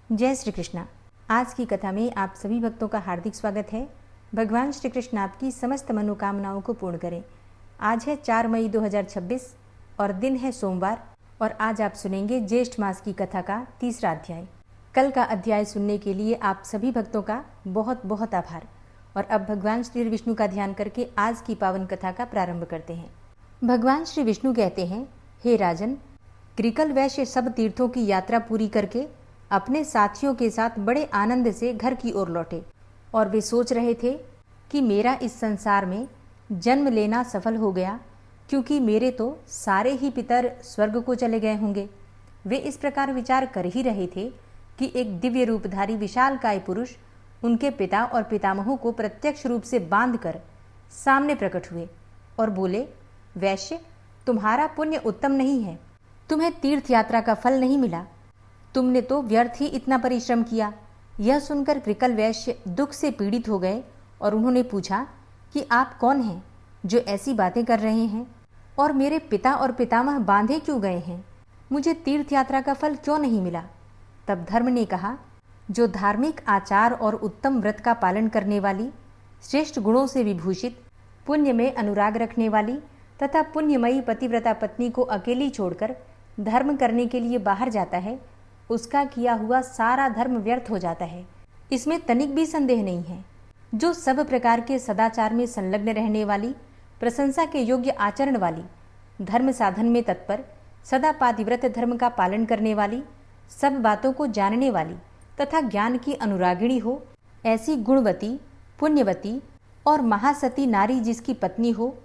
जय श्री कृष्णा। आज की कथा में आप सभी भक्तों का हार्दिक स्वागत है। भगवान श्री कृष्ण आपकी समस्त मनोकामनाओं को पूर्ण करें। आज है 4 मई 2026 और दिन है सोमवार और आज आप सुनेंगे ज्येष्ठ मास की कथा का तीसरा अध्याय। कल का अध्याय सुनने के लिए आप सभी भक्तों का बहुत बहुत आभार। और अब भगवान श्री विष्णु का ध्यान करके आज की पावन कथा का प्रारंभ करते हैं। भगवान श्री विष्णु कहते हैं, हे राजन, कृकल वैश्य सब तीर्थों की यात्रा पूरी करके अपने साथियों के साथ बड़े आनंद से घर की ओर लौटे और वे सोच रहे थे कि मेरा इस संसार में जन्म लेना सफल हो गया, क्योंकि मेरे तो सारे ही पितर स्वर्ग को चले गए होंगे। वे इस प्रकार विचार कर ही रहे थे कि एक दिव्य रूपधारी विशालकाय पुरुष उनके पिता और पितामहों को प्रत्यक्ष रूप से बांधकर सामने प्रकट हुए और बोले, वैश्य, तुम्हारा पुण्य उत्तम नहीं है, तुम्हें तीर्थ यात्रा का फल नहीं मिला, तुमने तो व्यर्थ ही इतना परिश्रम किया। यह सुनकर कृकल वैश्य दुख से पीड़ित हो गए और उन्होंने पूछा कि आप कौन हैं जो ऐसी बातें कर रहे हैं, और मेरे पिता और पितामह बांधे क्यों गए हैं, मुझे तीर्थ यात्रा का फल क्यों नहीं मिला। तब धर्म ने कहा, जो धार्मिक आचार और उत्तम व्रत का पालन करने वाली, श्रेष्ठ गुणों से विभूषित, पुण्य में अनुराग रखने वाली तथा पुण्यमयी पतिव्रता पत्नी को अकेली छोड़कर धर्म करने के लिए बाहर जाता है, उसका किया हुआ सारा धर्म व्यर्थ हो जाता है। इसमें तनिक भी संदेह नहीं है। जो सब प्रकार के सदाचार में संलग्न रहने वाली, प्रशंसा के योग्य आचरण वाली, धर्म साधन में तत्पर, सदा पातिव्रत धर्म का पालन करने वाली, सब बातों को जानने वाली तथा ज्ञान की अनुरागिणी हो, ऐसी गुणवती, पुण्यवती और महासती नारी जिसकी पत्नी हो,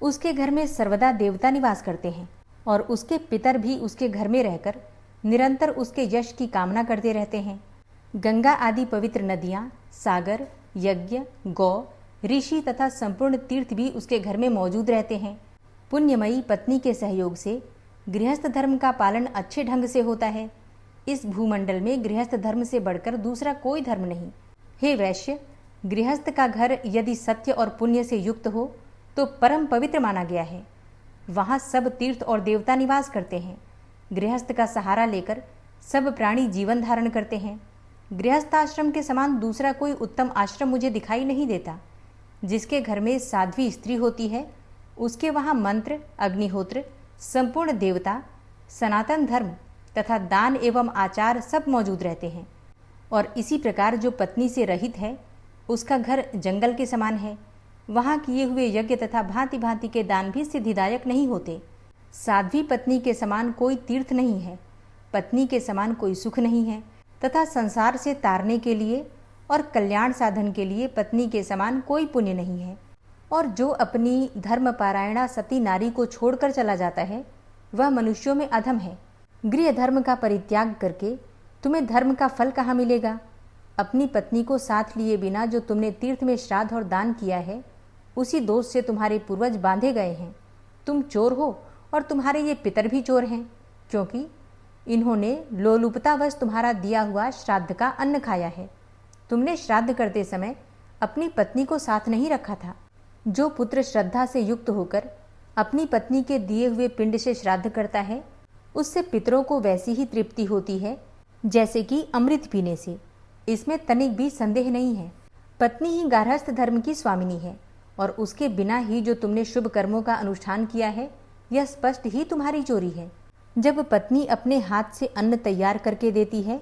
उसके घर में सर्वदा देवता निवास करते हैं और उसके पितर भी उसके घर में रहकर निरंतर उसके यश की कामना करते रहते हैं। गंगा आदि पवित्र नदियाँ, सागर, यज्ञ, गौ, ऋषि तथा संपूर्ण तीर्थ भी उसके घर में मौजूद रहते हैं। पुण्यमयी पत्नी के सहयोग से गृहस्थ धर्म का पालन अच्छे ढंग से होता है। इस भूमंडल में गृहस्थ धर्म से बढ़कर दूसरा कोई धर्म नहीं। हे वैश्य, गृहस्थ का घर यदि सत्य और पुण्य से युक्त हो तो परम पवित्र माना गया है। वहाँ सब तीर्थ और देवता निवास करते हैं। गृहस्थ का सहारा लेकर सब प्राणी जीवन धारण करते हैं। गृहस्थ आश्रम के समान दूसरा कोई उत्तम आश्रम मुझे दिखाई नहीं देता। जिसके घर में साध्वी स्त्री होती है, उसके वहाँ मंत्र, अग्निहोत्र, संपूर्ण देवता, सनातन धर्म तथा दान एवं आचार सब मौजूद रहते हैं। और इसी प्रकार जो पत्नी से रहित है, उसका घर जंगल के समान है। वहाँ किए हुए यज्ञ तथा भांति भांति के दान भी सिद्धिदायक नहीं होते। साध्वी पत्नी के समान कोई तीर्थ नहीं है, पत्नी के समान कोई सुख नहीं है तथा संसार से तारने के लिए और कल्याण साधन के लिए पत्नी के समान कोई पुण्य नहीं है। और जो अपनी धर्मपारायणा सती नारी को छोड़कर चला जाता है, वह मनुष्यों में अधम है। गृह धर्म का परित्याग करके तुम्हें धर्म का फल कहाँ मिलेगा। अपनी पत्नी को साथ लिए बिना जो तुमने तीर्थ में श्राद्ध और दान किया है, उसी दोष से तुम्हारे पूर्वज बांधे गए हैं। तुम चोर हो और तुम्हारे ये पितर भी चोर हैं, क्योंकि इन्होंने लोलुपतावश तुम्हारा दिया हुआ श्राद्ध का अन्न खाया है। तुमने श्राद्ध करते समय अपनी पत्नी को साथ नहीं रखा था। जो पुत्र श्रद्धा से युक्त होकर अपनी पत्नी के दिए हुए पिंड से श्राद्ध करता है, उससे पितरों को वैसी ही तृप्ति होती है जैसे कि अमृत पीने से। इसमें तनिक भी संदेह नहीं है। पत्नी ही गार्हस्थ धर्म की स्वामिनी है और उसके बिना ही जो तुमने शुभ कर्मों का अनुष्ठान किया है, यह स्पष्ट ही तुम्हारी चोरी है। जब पत्नी अपने हाथ से अन्न तैयार करके देती है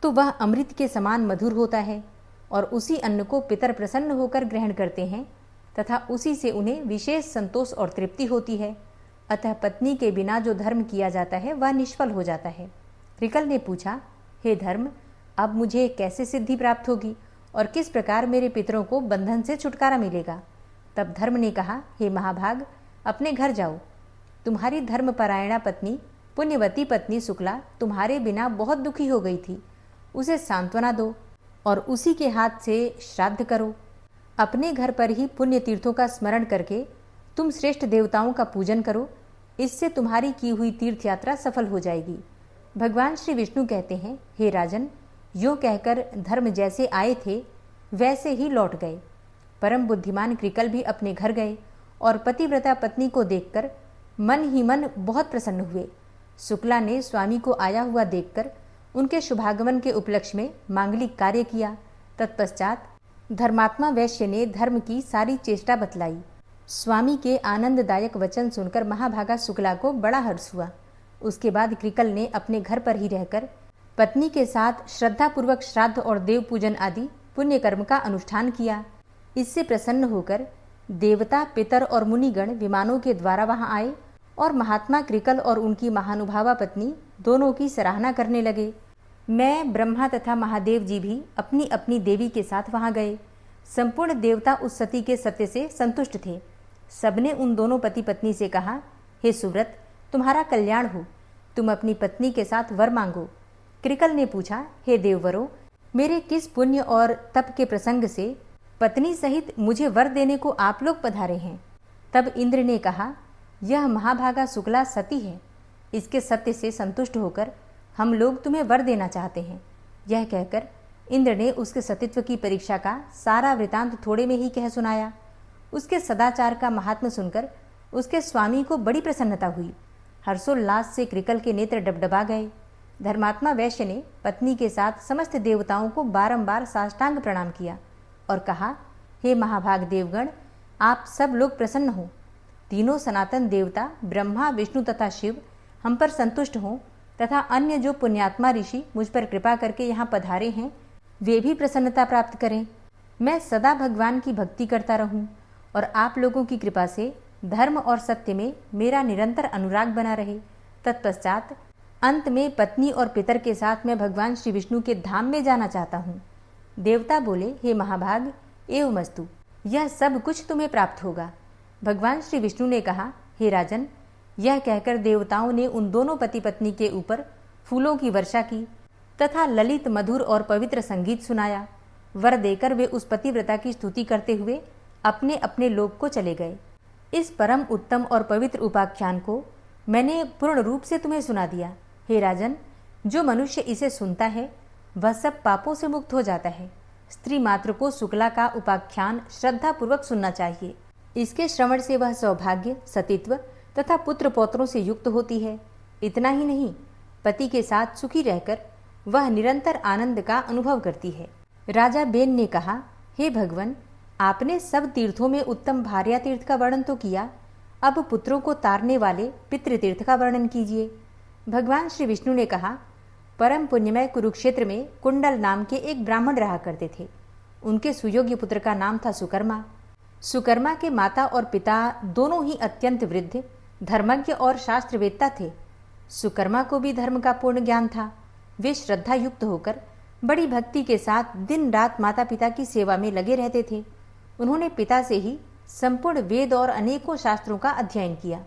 तो वह अमृत के समान मधुर होता है और उसी अन्न को पितर प्रसन्न होकर ग्रहण करते हैं तथा उसी से उन्हें विशेष संतोष और तृप्ति होती है। अतः पत्नी के बिना जो धर्म किया जाता है वह निष्फल हो जाता है। कृकल ने पूछा, हे धर्म, अब मुझे कैसे सिद्धि प्राप्त होगी और किस प्रकार मेरे पितरों को बंधन से छुटकारा मिलेगा। तब धर्म ने कहा, हे महाभाग, अपने घर जाओ। तुम्हारी धर्मपरायणा पत्नी, पुण्यवती पत्नी शुक्ला तुम्हारे बिना बहुत दुखी हो गई थी। उसे सांत्वना दो और उसी के हाथ से श्राद्ध करो। अपने घर पर ही पुण्य तीर्थों का स्मरण करके तुम श्रेष्ठ देवताओं का पूजन करो। इससे तुम्हारी की हुई तीर्थ यात्रा सफल हो जाएगी। भगवान श्री विष्णु कहते हैं, हे राजन, यो कहकर धर्म जैसे आए थे वैसे ही लौट गए। परम बुद्धिमान कृकल भी अपने घर गए और पतिव्रता पत्नी को देखकर मन ही मन बहुत प्रसन्न हुए। शुक्ला ने स्वामी को आया हुआ देखकर उनके शुभागमन के उपलक्ष्य में मांगलिक कार्य किया। तत्पश्चात धर्मात्मा वैश्य ने धर्म की सारी चेष्टा बतलाई। स्वामी के आनंददायक वचन सुनकर महाभागा शुक्ला को बड़ा हर्ष हुआ। उसके बाद कृकल ने अपने घर पर ही रहकर पत्नी के साथ श्रद्धापूर्वक श्राद्ध और देव पूजन आदि पुण्य कर्म का अनुष्ठान किया। इससे प्रसन्न होकर देवता, पितर और मुनिगण विमानों के द्वारा वहां आए और महात्मा कृकल और उनकी महानुभावा पत्नी दोनों की सराहना करने लगे। मैं, ब्रह्मा तथा महादेव जी भी अपनी अपनी देवी के साथ वहां गए। संपूर्ण देवता उस सती के सत्य से संतुष्ट थे। सबने उन दोनों पति पत्नी से कहा, हे सुव्रत, तुम्हारा कल्याण हो, तुम अपनी पत्नी के साथ वर मांगो। कृकल ने पूछा, हे देववरों, मेरे किस पुण्य और तप के प्रसंग से पत्नी सहित मुझे वर देने को आप लोग पधारे हैं? तब इंद्र ने कहा, यह महाभागा शुक्ला सती है। इसके सत्य से संतुष्ट होकर हम लोग तुम्हें वर देना चाहते हैं। यह कहकर इंद्र ने उसके सतीत्व की परीक्षा का सारा वृतांत थोड़े में ही कह सुनाया। उसके सदाचार का महात्म्य सुनकर उसके स्वामी को बड़ी प्रसन्नता हुई। हर्षोल्लास से कृकल के नेत्र डबडबा गए। धर्मात्मा वैश्य ने पत्नी के साथ समस्त देवताओं को बारंबार साष्टांग प्रणाम किया और कहा, हे महाभाग देवगण, आप सब लोग प्रसन्न हो। तीनों सनातन देवता ब्रह्मा, विष्णु तथा शिव हम पर संतुष्ट हों तथा अन्य जो पुण्यात्मा ऋषि मुझ पर कृपा करके यहाँ पधारे हैं वे भी प्रसन्नता प्राप्त करें। मैं सदा भगवान की भक्ति करता रहूं और आप लोगों की कृपा से धर्म और सत्य में मेरा निरंतर अनुराग बना रहे। तत्पश्चात अंत में पत्नी और पितर के साथ मैं भगवान श्री विष्णु के धाम में जाना चाहता हूँ। देवता बोले, हे महाभाग, एवमस्तु, यह सब कुछ तुम्हें प्राप्त होगा। भगवान श्री विष्णु ने कहा, हे राजन, यह कहकर देवताओं ने उन दोनों पति पत्नी के ऊपर फूलों की वर्षा की तथा ललित, मधुर और पवित्र संगीत सुनाया। वर देकर वे उस पतिव्रता की स्तुति करते हुए अपने अपने लोक को चले गए। इस परम उत्तम और पवित्र उपाख्यान को मैंने पूर्ण रूप से तुम्हें सुना दिया। हे राजन, जो मनुष्य इसे सुनता है वह सब पापों से मुक्त हो जाता है। स्त्री मात्र को शुक्ला का उपाख्यान श्रद्धा पूर्वक सुनना चाहिए। इसके श्रवण से वह सौभाग्य, सतीत्व तथा पुत्र पौत्रों से युक्त होती है। इतना ही नहीं, पति के साथ सुखी रहकर वह निरंतर आनंद का अनुभव करती है। राजा बेन ने कहा, हे भगवन, आपने सब तीर्थों में उत्तम भार्या तीर्थ का वर्णन तो किया, अब पुत्रों को तारने वाले पितृतीर्थ का वर्णन कीजिए। भगवान श्री विष्णु ने कहा, परम पुण्यमय कुरुक्षेत्र में कुंडल नाम के एक ब्राह्मण रहा करते थे। उनके सुयोग्य पुत्र का नाम था सुकर्मा। सुकर्मा के माता और पिता दोनों ही अत्यंत वृद्ध, धर्मज्ञ और शास्त्रवेत्ता थे। सुकर्मा को भी धर्म का पूर्ण ज्ञान था। वे श्रद्धा युक्त होकर बड़ी भक्ति के साथ दिन रात माता पिता की सेवा में लगे रहते थे। उन्होंने पिता से ही संपूर्ण वेद और अनेकों शास्त्रों का अध्ययन किया।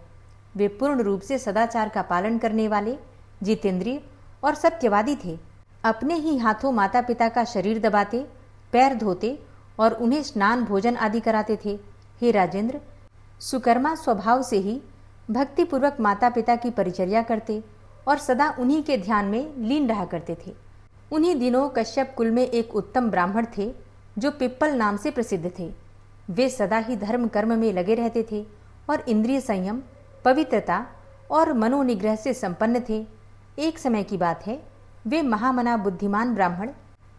वे पूर्ण रूप से सदाचार का पालन करने वाले, जितेंद्रिय और सत्यवादी थे। अपने ही हाथों माता पिता का शरीर दबाते, पैर धोते और उन्हें स्नान भोजन आदि कराते थे। हे राजेंद्र, सुकर्मा स्वभाव से ही भक्तिपूर्वक माता पिता की परिचर्या करते और सदा उन्हीं के ध्यान में लीन रहा करते थे। उन्हीं दिनों कश्यप कुल में एक उत्तम ब्राह्मण थे जो पिप्पल नाम से प्रसिद्ध थे। वे सदा ही धर्म कर्म में लगे रहते थे और इंद्रिय संयम, पवित्रता और मनोनिग्रह से संपन्न थे। एक समय की बात है, वे महामना बुद्धिमान ब्राह्मण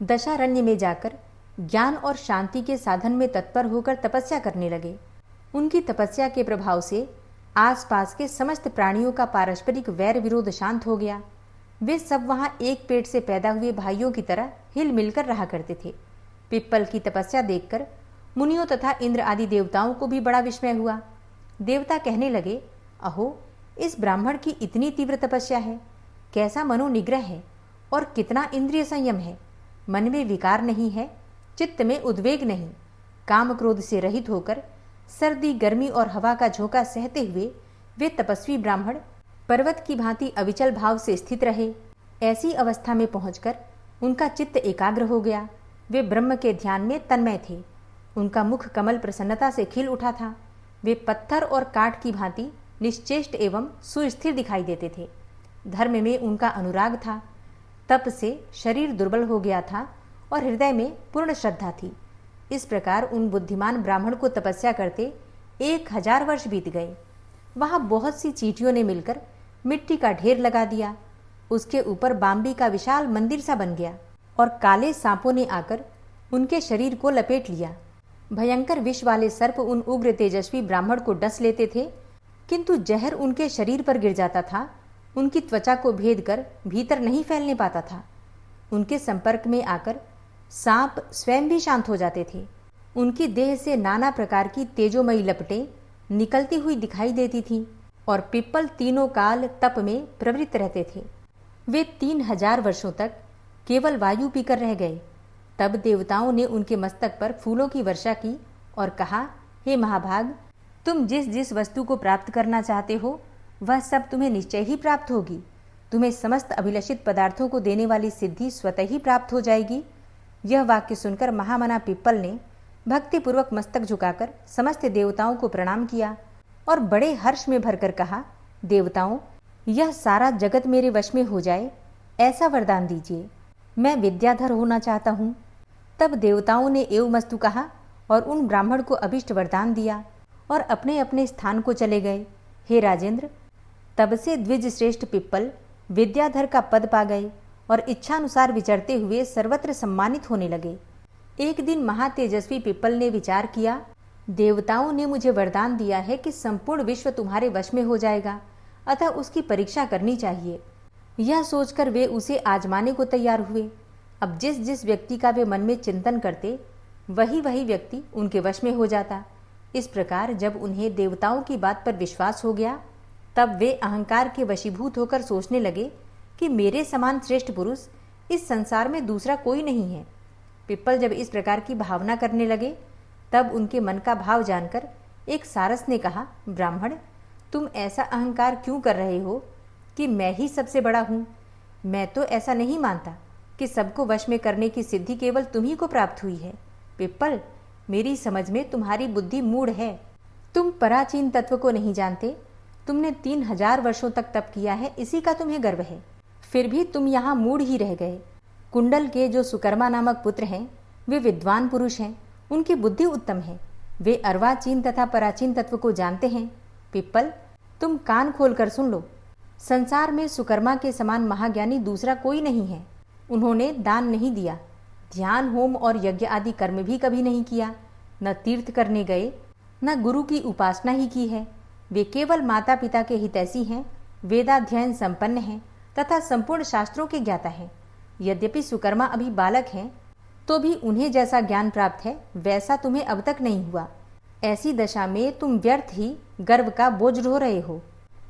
दशारण्य में जाकर ज्ञान और शांति के साधन में तत्पर होकर तपस्या करने लगे। उनकी तपस्या के प्रभाव से आसपास के समस्त प्राणियों का पारस्परिक वैर विरोध शांत हो गया। वे सब वहां एक पेट से पैदा हुए भाइयों की तरह हिल मिलकर रहा करते थे। पिप्पल की तपस्या देखकर मुनियों तथा इंद्र आदि देवताओं को भी बड़ा विस्मय हुआ। देवता कहने लगे, अहो, इस ब्राह्मण की इतनी तीव्र तपस्या है, कैसा मनोनिग्रह है और कितना इंद्रिय संयम है। मन में विकार नहीं है, चित्त में उद्वेग नहीं, काम क्रोध से रहित होकर सर्दी, गर्मी और हवा का झोंका सहते हुए वे तपस्वी ब्राह्मण पर्वत की भांति अविचल भाव से स्थित रहे। ऐसी अवस्था में पहुंचकर उनका चित्त एकाग्र हो गया। वे ब्रह्म के ध्यान में तन्मय थे। उनका मुख कमल प्रसन्नता से खिल उठा था। वे पत्थर और काठ की भांति निश्चेष्ट एवं सुस्थिर दिखाई देते थे। धर्म में उनका अनुराग था। तप से शरीर दुर्बल हो गया था और हृदय में पूर्ण श्रद्धा थी। इस प्रकार उन बुद्धिमान ब्राह्मण को तपस्या करते 1000 वर्ष बीत गए। वहां बहुत सी चींटियों ने मिलकर मिट्टी का ढेर लगा दिया। उसके ऊपर बाम्बी का विशाल मंदिर सा बन गया और काले सांपों ने आकर उनके शरीर को लपेट लिया। भयंकर विष वाले सर्प उन उग्र तेजस्वी ब्राह्मण को डस लेते थे, किंतु जहर उनके शरीर पर गिर जाता था, उनकी त्वचा को भेद कर भीतर नहीं फैलने पाता था। उनके संपर्क में आकर सांप स्वयं भी शांत हो जाते थे। उनकी देह से नाना प्रकार की तेजोमयी लपटें निकलती हुई दिखाई देती थीं और पिप्पल तीनों काल तप में प्रवृत्त रहते थे। वे 3000 वर्षों तक केवल वायु पीकर रह गए। तब देवताओं ने उनके मस्तक पर फूलों की वर्षा की और कहा, हे महाभाग, तुम जिस जिस वस्तु को प्राप्त करना चाहते हो वह सब तुम्हें निश्चय ही प्राप्त होगी। तुम्हें समस्त अभिलषित पदार्थों को देने वाली सिद्धि स्वतः ही प्राप्त हो जाएगी। यह वाक्य सुनकर महामना पिप्पल ने भक्तिपूर्वक मस्तक झुकाकर समस्त देवताओं को प्रणाम किया और बड़े हर्ष में भरकर कहा, देवताओं, यह सारा जगत मेरे वश में हो जाए ऐसा वरदान दीजिए। मैं विद्याधर होना चाहता हूँ। तब देवताओं ने एवमस्तु कहा और उन ब्राह्मण को अभिष्ट वरदान दिया और अपने अपने स्थान को चले गए। हे राजेंद्र, तब से द्विज श्रेष्ठ पिप्पल विद्याधर का पद पा गए और इच्छानुसार विचरते हुए सर्वत्र सम्मानित होने लगे। एक दिन महातेजस्वी पिप्पल ने विचार किया, देवताओं ने मुझे वरदान दिया है कि संपूर्ण विश्व तुम्हारे वश में हो जाएगा, अतः उसकी परीक्षा करनी चाहिए। यह सोचकर वे उसे आजमाने को तैयार हुए। अब जिस जिस व्यक्ति का वे मन में चिंतन करते वही वही व्यक्ति उनके वश में हो जाता। इस प्रकार जब उन्हें देवताओं की बात पर विश्वास हो गया, तब वे अहंकार के वशीभूत होकर सोचने लगे कि मेरे समान श्रेष्ठ पुरुष इस संसार में दूसरा कोई नहीं है। पिप्पल जब इस प्रकार की भावना करने लगे, तब उनके मन का भाव जानकर एक सारस ने कहा, ब्राह्मण, तुम ऐसा अहंकार क्यों कर रहे हो कि मैं ही सबसे बड़ा हूँ? मैं तो ऐसा नहीं मानता कि सबको वश में करने की सिद्धि केवल तुम्ही को प्राप्त हुई है। पिप्पल, मेरी समझ में तुम्हारी बुद्धि मूढ़ है। तुम पराचीन तत्व को नहीं जानते। तुमने 3000 वर्षों तक तप किया है, इसी का तुम्हें गर्व है। फिर भी तुम यहाँ मूढ़ ही रह गए। कुंडल के जो सुकर्मा नामक पुत्र हैं, वे विद्वान पुरुष हैं, उनकी बुद्धि उत्तम है। वे अर्वाचीन तथा पराचीन तत्व को जानते हैं। पिप्पल, तुम कान खोलकर सुन लो। संसार में सुकर्मा के समान महाज्ञानी दूसरा कोई नहीं है। उन्होंने दान नहीं दिया, ध्यान, होम और यज्ञ आदि कर्म भी कभी नहीं किया, न तीर्थ करने गए, न गुरु की उपासना ही की है। वे केवल माता पिता के हितैषी हैं, वेदाध्ययन संपन्न हैं तथा संपूर्ण शास्त्रों के ज्ञाता हैं। यद्यपि सुकर्मा अभी बालक हैं, तो भी उन्हें जैसा ज्ञान प्राप्त है वैसा तुम्हें अब तक नहीं हुआ। ऐसी दशा में तुम व्यर्थ ही गर्व का बोझ ढो रहे हो।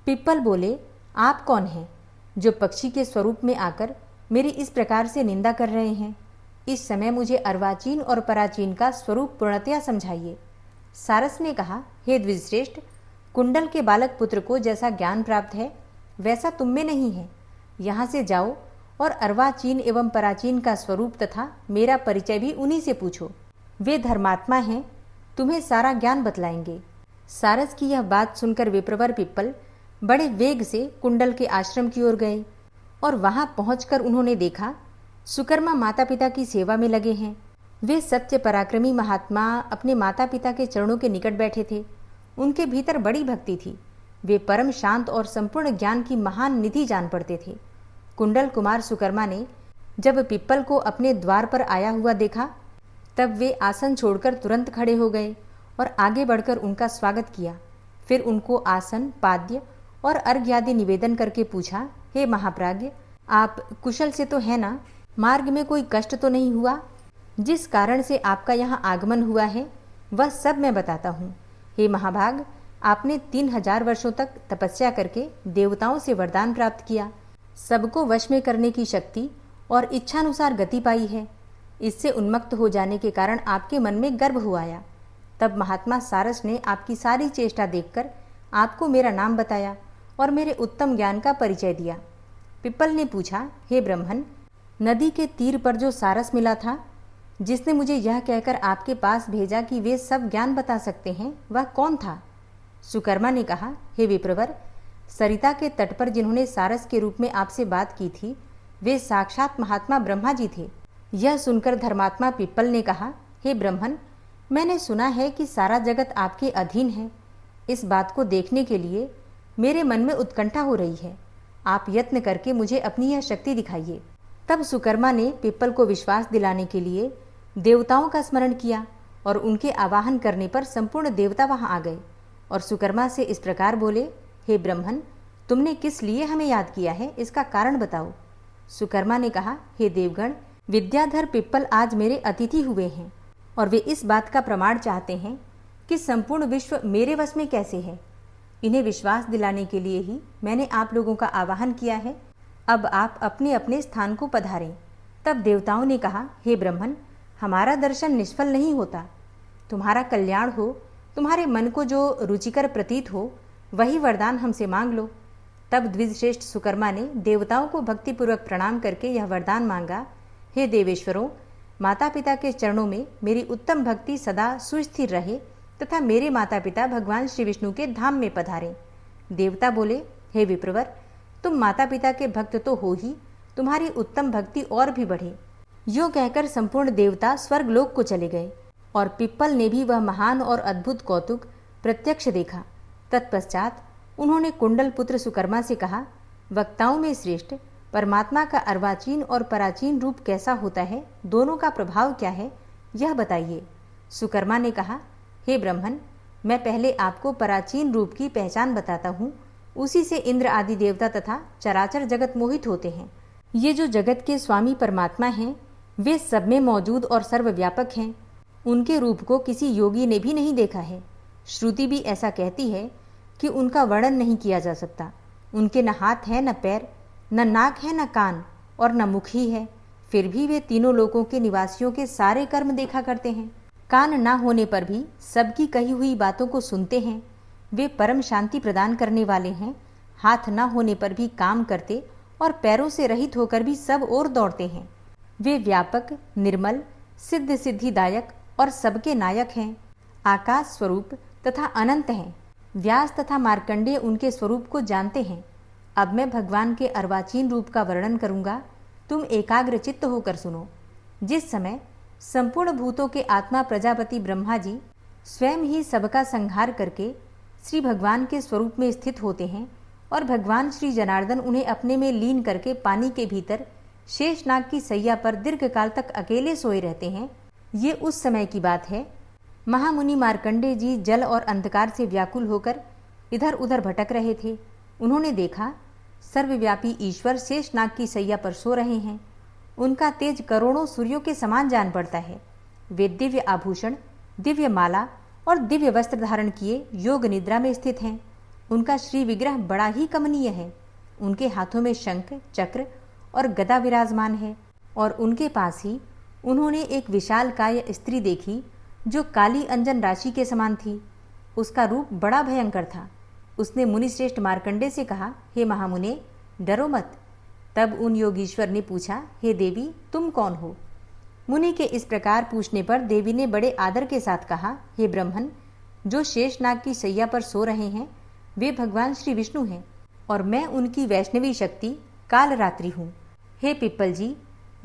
पिप्पल बोले, आप कौन हैं जो पक्षी के स्वरूप में आकर मेरी इस प्रकार से निंदा कर रहे हैं? इस समय मुझे अर्वाचीन और पराचीन का स्वरूप पूर्णतया समझाइए। सारस ने कहा, हे द्विजश्रेष्ठ, कुंडल के बालक पुत्र को जैसा ज्ञान प्राप्त है वैसा तुम में नहीं है। यहाँ से जाओ और अर्वाचीन एवं पराचीन का स्वरूप तथा मेरा परिचय भी उन्हीं से पूछो। वे धर्मात्मा हैं, तुम्हें सारा ज्ञान बतलाएंगे। सारस की यह बात सुनकर विप्रवर पिप्पल बड़े वेग से कुंडल के आश्रम की ओर गए और वहां पहुंचकर उन्होंने देखा सुकर्मा माता पिता की सेवा में लगे हैं। वे सत्य पराक्रमी महात्मा अपने माता पिता के चरणों के निकट बैठे थे। उनके भीतर बड़ी भक्ति थी। वे परम शांत और संपूर्ण ज्ञान की महान निधि जान पड़ते थे। कुंडल कुमार सुकर्मा ने जब पिप्पल को अपने द्वार पर आया हुआ देखा, तब वे आसन छोड़कर तुरंत खड़े हो गए और आगे बढ़कर उनका स्वागत किया। फिर उनको आसन, पाद्य और अर्घ्य आदि निवेदन करके पूछा, हे महाप्राज्ञ, आप कुशल से तो है ना? मार्ग में कोई कष्ट तो नहीं हुआ? जिस कारण से आपका यहाँ आगमन हुआ है वह सब मैं बताता हूँ। हे महाभाग, आपने 3000 वर्षों तक तपस्या करके देवताओं से वरदान प्राप्त किया, सबको वश में करने की शक्ति और इच्छानुसार गति पाई है। इससे उन्मत्त हो जाने के कारण आपके मन में गर्व हो आया। तब महात्मा सारस ने आपकी सारी चेष्टा देखकर आपको मेरा नाम बताया और मेरे उत्तम ज्ञान का परिचय दिया। पिप्पल ने पूछा, हे ब्रह्मन, नदी के तीर पर जो सारस मिला था, जिसने मुझे यह कहकर आपके पास भेजा कि वे सब ज्ञान बता सकते हैं, वह कौन था? सुकर्मा ने कहा, हे विप्रवर, सरिता के तट पर जिन्होंने सारस के रूप में आपसे बात की थी, वे साक्षात महात्मा ब्रह्मा जी थे। यह सुनकर धर्मात्मा पिप्पल ने कहा, हे ब्रह्मन, मैंने सुना है कि सारा जगत आपके अधीन है। इस बात को देखने के लिए मेरे मन में उत्कंठा हो रही है। आप यत्न करके मुझे अपनी यह शक्ति दिखाइए। तब सुकर्मा ने पिप्पल को विश्वास दिलाने के लिए देवताओं का स्मरण किया और उनके आवाहन करने पर संपूर्ण देवता वहां आ गए और सुकर्मा से इस प्रकार बोले, हे ब्रह्मन, तुमने किस लिए हमें याद किया है, इसका कारण बताओ। सुकर्मा ने कहा, हे देवगण, विद्याधर पिप्पल आज मेरे अतिथि हुए हैं और वे इस बात का प्रमाण चाहते हैं कि संपूर्ण विश्व मेरे वश में कैसे है। इन्हें विश्वास दिलाने के लिए ही मैंने आप लोगों का आवाहन किया है। अब आप अपने अपने स्थान को पधारें। तब देवताओं ने कहा, हे ब्रह्मन, हमारा दर्शन निष्फल नहीं होता। तुम्हारा कल्याण हो, तुम्हारे मन को जो रुचिकर प्रतीत हो वही वरदान हमसे मांग लो। तब द्विजश्रेष्ठ सुकर्मा ने देवताओं को भक्तिपूर्वक प्रणाम करके यह वरदान मांगा, हे देवेश्वरों, माता पिता के चरणों में मेरी उत्तम भक्ति सदा सुस्थिर रहे तथा मेरे माता पिता भगवान श्री विष्णु के धाम में पधारें। देवता बोले, हे विप्रवर, तुम माता पिता के भक्त तो हो ही, तुम्हारी उत्तम भक्ति और भी बढ़े। यो कहकर संपूर्ण देवता स्वर्गलोक को चले गए और पिप्पल ने भी वह महान और अद्भुत कौतुक प्रत्यक्ष देखा। तत्पश्चात उन्होंने कुंडल पुत्र सुकर्मा से कहा, वक्ताओं में श्रेष्ठ परमात्मा का अर्वाचीन और पराचीन रूप कैसा होता है, दोनों का प्रभाव क्या है, यह बताइए। सुकर्मा ने कहा, हे ब्रह्मन, मैं पहले आपको पराचीन रूप की पहचान बताता हूँ। उसी से इंद्र आदि देवता तथा चराचर जगत मोहित होते हैं। ये जो जगत के स्वामी परमात्मा हैं, वे सब में मौजूद और सर्वव्यापक हैं। उनके रूप को किसी योगी ने भी नहीं देखा है। श्रुति भी ऐसा कहती है कि उनका वर्णन नहीं किया जा सकता। उनके न हाथ है, न पैर, न नाक है, न कान और न मुख ही है। फिर भी वे तीनों लोकों के निवासियों के सारे कर्म देखा करते हैं। कान न होने पर भी सबकी कही हुई बातों को सुनते हैं। वे परम शांति प्रदान करने वाले हैं। हाथ न होने पर भी काम करते और पैरों से रहित होकर भी सब ओर दौड़ते हैं। वे व्यापक, निर्मल, सिद्ध सिद्धिदायक और सबके नायक हैं। आकाश स्वरूप तथा अनंत हैं। व्यास तथा मार्कंडेय उनके स्वरूप को जानते हैं। अब मैं भगवान के अर्वाचीन रूप का वर्णन करूंगा, तुम एकाग्र चित्त होकर सुनो। जिस समय संपूर्ण भूतों के आत्मा प्रजापति ब्रह्मा जी स्वयं ही सबका संहार करके श्री भगवान के स्वरूप में स्थित होते हैं और भगवान श्री जनार्दन उन्हें अपने में लीन करके पानी के भीतर शेषनाग की सैया पर दीर्घ काल तक अकेले सोए रहते हैं, ये उस समय की बात है। महामुनि मार्कंडेय जी जल और अंधकार से व्याकुल होकर इधर उधर भटक रहे थे। उन्होंने देखा सर्वव्यापी ईश्वर शेषनाग की सैया पर सो रहे हैं। उनका तेज करोड़ों सूर्यों के समान जान पड़ता है। वे दिव्य आभूषण, दिव्य माला और दिव्य वस्त्र धारण किए योग निद्रा में स्थित हैं। उनका श्री विग्रह बड़ा ही कमनीय है। उनके हाथों में शंख, चक्र और गदा विराजमान है और उनके पास ही उन्होंने एक विशालकाय स्त्री देखी जो काली अंजन राशि के समान थी। उसका रूप बड़ा भयंकर था। उसने मुनिश्रेष्ठ मार्कंडेय से कहा, हे महामुने, डरो मत। तब उन योगीश्वर ने पूछा, हे देवी, तुम कौन हो? मुनि के इस प्रकार पूछने पर देवी ने बड़े आदर के साथ कहा, हे ब्रह्मन, जो शेषनाग की सैया पर सो रहे हैं वे भगवान श्री विष्णु हैं और मैं उनकी वैष्णवी शक्ति कालरात्रि हूँ। हे पिप्पल जी,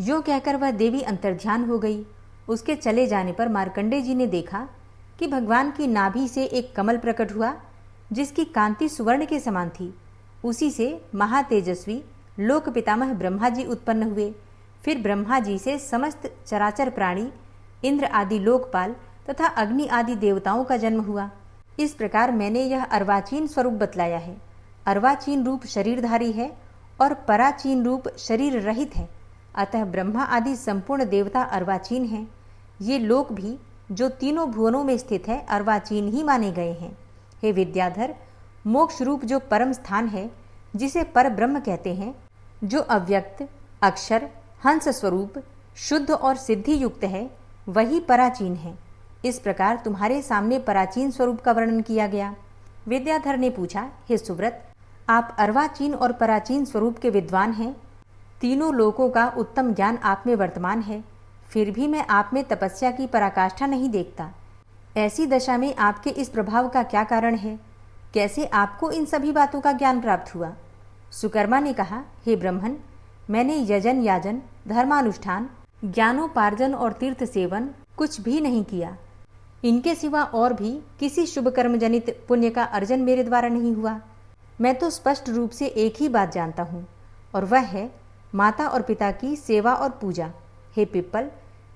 यो कहकर वह देवी अंतर्ध्यान हो गई। उसके चले जाने पर मार्कंडेय जी ने देखा कि भगवान की नाभि से एक कमल प्रकट हुआ जिसकी कांति सुवर्ण के समान थी। उसी से महातेजस्वी लोक पितामह ब्रह्मा जी उत्पन्न हुए। फिर ब्रह्मा जी से समस्त चराचर प्राणी, इंद्र आदि लोकपाल तथा अग्नि आदि देवताओं का जन्म हुआ। इस प्रकार मैंने यह अर्वाचीन स्वरूप बतलाया है। अर्वाचीन रूप शरीरधारी है और पराचीन रूप शरीर रहित है। अतः ब्रह्मा आदि संपूर्ण देवता अर्वाचीन हैं। ये लोक भी जो तीनों भुवनों में स्थित है अर्वाचीन ही माने गए हैं। हे विद्याधर, मोक्ष रूप जो परम स्थान है जिसे पर ब्रह्म कहते हैं, जो अव्यक्त, अक्षर, हंस स्वरूप, शुद्ध और सिद्धि युक्त है, वही पराचीन है। इस प्रकार तुम्हारे सामने पराचीन स्वरूप का वर्णन किया गया। विद्याधर ने पूछा, हे सुव्रत, आप अर्वाचीन और पराचीन स्वरूप के विद्वान हैं। तीनों लोकों का उत्तम ज्ञान आप में वर्तमान है, फिर भी मैं आप में तपस्या की पराकाष्ठा नहीं देखता। ऐसी दशा में आपके इस प्रभाव का क्या कारण है? कैसे आपको इन सभी बातों का ज्ञान प्राप्त हुआ? सुकर्मा ने कहा, हे ब्रह्मन, मैंने यजन, याजन, धर्मानुष्ठान, ज्ञानोपार्जन और तीर्थ सेवन कुछ भी नहीं किया। इनके सिवा और भी किसी शुभ कर्म जनित पुण्य का अर्जन मेरे द्वारा नहीं हुआ। मैं तो स्पष्ट रूप से एक ही बात जानता हूँ, और वह है माता और पिता की सेवा और पूजा। हे पिप्पल,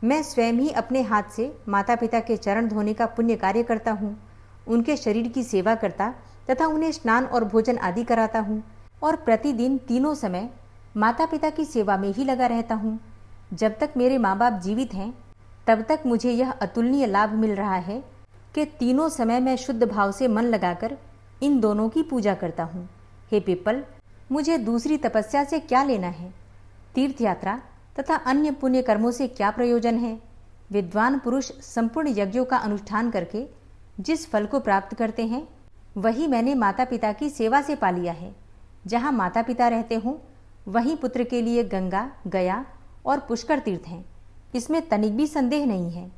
मैं स्वयं ही अपने हाथ से माता पिता के चरण धोने का पुण्य कार्य करता हूँ, उनके शरीर की सेवा करता तथा उन्हें स्नान और भोजन आदि कराता हूँ, और प्रतिदिन तीनों समय माता पिता की सेवा में ही लगा रहता हूँ। जब तक मेरे माँ बाप जीवित हैं तब तक मुझे यह अतुलनीय लाभ मिल रहा है कि तीनों समय मैं शुद्ध भाव से मन लगाकर इन दोनों की पूजा करता हूँ। हे पिप्पल, मुझे दूसरी तपस्या से क्या लेना है? तीर्थ यात्रा तथा अन्य पुण्य कर्मों से क्या प्रयोजन है? विद्वान पुरुष संपूर्ण यज्ञों का अनुष्ठान करके जिस फल को प्राप्त करते हैं वही मैंने माता पिता की सेवा से पा लिया है। जहाँ माता पिता रहते हों वहीं पुत्र के लिए गंगा, गया और पुष्कर तीर्थ हैं, इसमें तनिक भी संदेह नहीं है।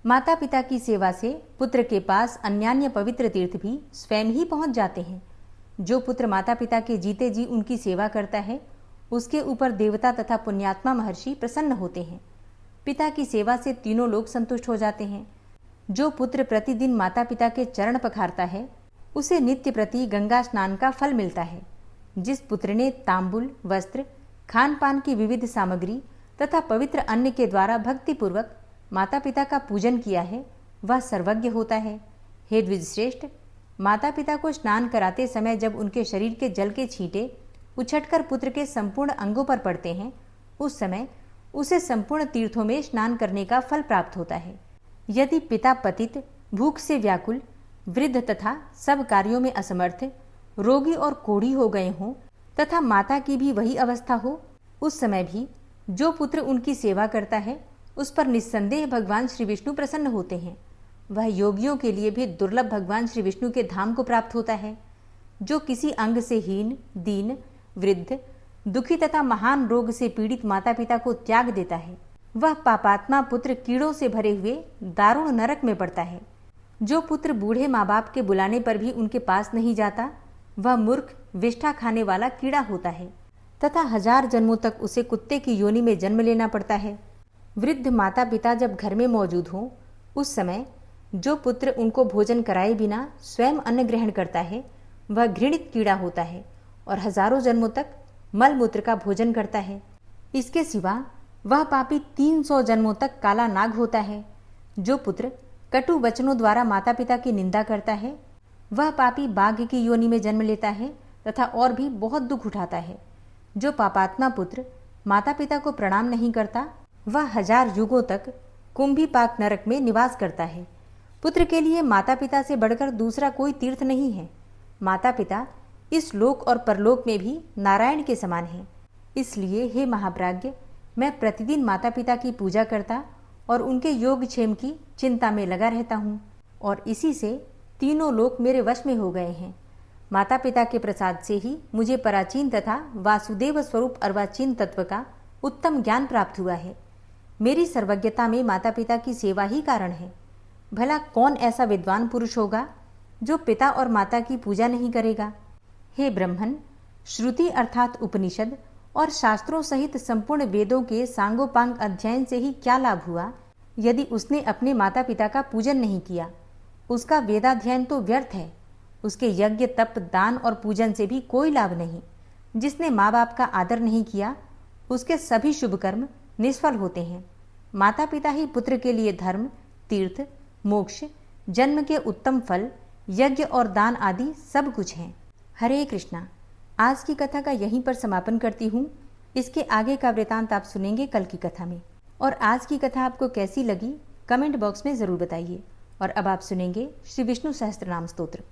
माता पिता की सेवा से पुत्र के पास अन्यान्य पवित्र तीर्थ भी स्वयं ही पहुंच जाते हैं। जो पुत्र माता पिता के जीते जी उनकी सेवा करता है उसके ऊपर देवता तथा पुण्यात्मा महर्षि प्रसन्न होते हैं। पिता की सेवा से तीनों लोग संतुष्ट हो जाते हैं। जो पुत्र प्रतिदिन माता पिता के चरण पखारता है उसे नित्य प्रति गंगा स्नान का फल मिलता है। जिस पुत्र ने तांबुल, वस्त्र, खान पान की विविध सामग्री तथा पवित्र अन्न के द्वारा भक्तिपूर्वक माता पिता का पूजन किया है वह सर्वज्ञ होता है। हे द्विजश्रेष्ठ, माता पिता को स्नान कराते समय जब उनके शरीर के जल के छींटे उछटकर पुत्र के संपूर्ण अंगों पर पड़ते हैं उस समय उसे संपूर्ण तीर्थों में स्नान करने का फल प्राप्त होता है। यदि पिता पतित, भूख से व्याकुल, वृद्ध तथा सब कार्यों में असमर्थ, रोगी और कोढ़ी हो गए हों तथा माता की भी वही अवस्था हो, उस समय भी जो पुत्र उनकी सेवा करता है उस पर निस्संदेह भगवान श्री विष्णु प्रसन्न होते हैं। वह योगियों के लिए भी दुर्लभ भगवान श्री विष्णु के धाम को प्राप्त होता है। जो किसी अंग से हीन, दीन, वृद्ध, दुखी तथा महान रोग से पीड़ित माता पिता को त्याग देता है वह पापात्मा पुत्र कीड़ों से भरे हुए दारुण नरक में पड़ता है। जो पुत्र बूढ़े माँ बाप के बुलाने पर भी उनके पास नहीं जाता वह मूर्ख, विष्ठा खाने वाला कीड़ा होता है तथा 1000 जन्मों तक उसे कुत्ते की योनि में जन्म लेना पड़ता है। वृद्ध माता पिता जब घर में मौजूद हों उस समय जो पुत्र उनको भोजन कराए बिना स्वयं अन्न ग्रहण करता है वह घृणित कीड़ा होता है और 1000 जन्मों तक मलमूत्र का भोजन करता है। इसके सिवा वह पापी 300 जन्मों तक काला नाग होता है। जो पुत्र कटु वचनों द्वारा माता पिता की निंदा करता है वह पापी बाघ की योनि में जन्म लेता है तथा और भी बहुत दुख उठाता है। जो पापात्मा पुत्र माता पिता को प्रणाम नहीं करता वह 1000 युगों तक कुंभीपाक नरक में निवास करता है। पुत्र के लिए माता पिता से बढ़कर दूसरा कोई तीर्थ नहीं है। माता पिता इस लोक और परलोक में भी नारायण के समान हैं। इसलिए हे महाप्राज्ञ, मैं प्रतिदिन माता पिता की पूजा करता और उनके योगक्षेम की चिंता में लगा रहता हूँ और इसी से तीनों लोक मेरे वश में हो गए हैं। माता पिता के प्रसाद से ही मुझे पराचीन तथा वासुदेव स्वरूप अर्वाचीन तत्व का उत्तम ज्ञान प्राप्त हुआ है। मेरी सर्वज्ञता में माता पिता की सेवा ही कारण है। भला कौन ऐसा विद्वान पुरुष होगा जो पिता और माता की पूजा नहीं करेगा? हे ब्रह्मन, श्रुति अर्थात उपनिषद और शास्त्रों सहित संपूर्ण वेदों के सांगोपांग अध्ययन से ही क्या लाभ हुआ यदि उसने अपने माता पिता का पूजन नहीं किया? उसका वेदाध्ययन तो व्यर्थ है। उसके यज्ञ, तप, दान और पूजन से भी कोई लाभ नहीं। जिसने माँ बाप का आदर नहीं किया उसके सभी शुभ कर्म निष्फल होते हैं। माता पिता ही पुत्र के लिए धर्म, तीर्थ, मोक्ष, जन्म के उत्तम फल, यज्ञ और दान आदि सब कुछ हैं। हरे कृष्णा। आज की कथा का यहीं पर समापन करती हूँ। इसके आगे का वृतांत आप सुनेंगे कल की कथा में। और आज की कथा आपको कैसी लगी कमेंट बॉक्स में ज़रूर बताइए। और अब आप सुनेंगे श्री विष्णु सहस्त्रनाम स्तोत्र।